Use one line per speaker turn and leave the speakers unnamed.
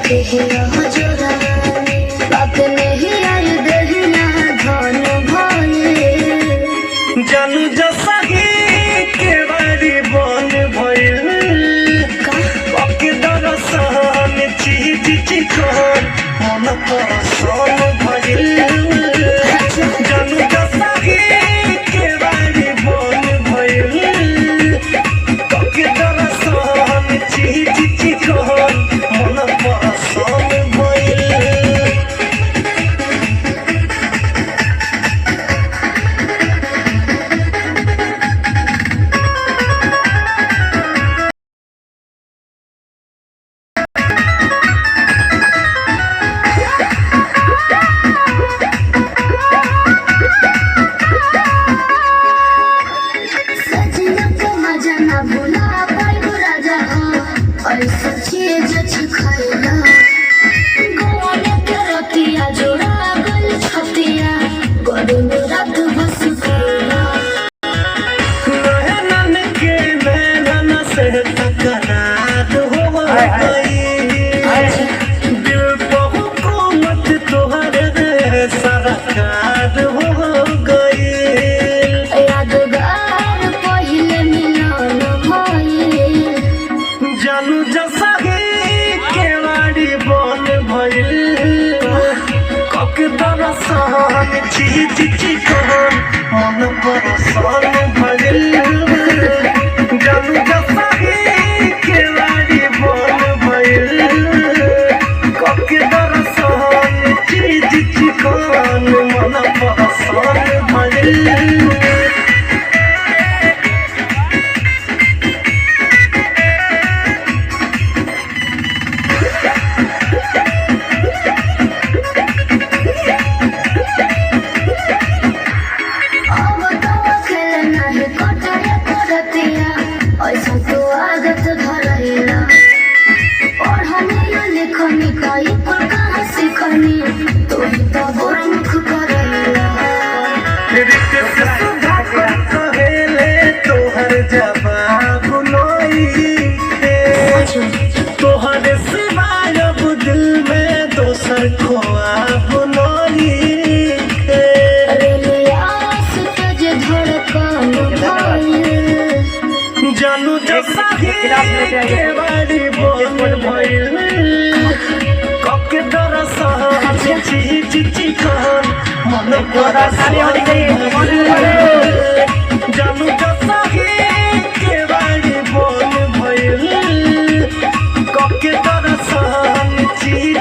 देहिया हजरा बात नहीं आई देहिया धन भइल
जानू जसही के बारी बन भइल पके दरसन चीज चिकन मन पसन भइल जानू जसही के बारी बन भइल पके दरसन चीज चिकन मन पसन भइल
सजना को मजा ना भूला पाइबो राजा ऐसा चीज खाइला गोने के रतिया जोड़ा गल छतिया गोदन रात बस गइला
नैनन के नैनन से टकरार हो गई दिल पे हुकूमत तोहरे सरकार हो गई
यादगार पहिले मिलन भइल
जानू जसही केवाड़ी बन भइल कके दरसन चीज चिकन मन परसन भइल जानू जसही केवाड़ी बन भइल कके दरसन चीज चिकन मन परसन भइल
अब तो खेल नहीं कटरे करतिया ऐसा तो आदत धरैला पढ़निया लिखनी कई पर कहाँ सिखनी तू ही तो गुरमुख करैला
कहेले तोहर जवाब नइखे तोहर सिवाय अब दिल में दोसर ख्वाब नइखे
रेलियास तेज धड़कन भइल
जानू जसही के बारी बन भइल कके दरसन चीज चिकन मन परसन जानू जसही के बारी बन भइल कके दरसन चीज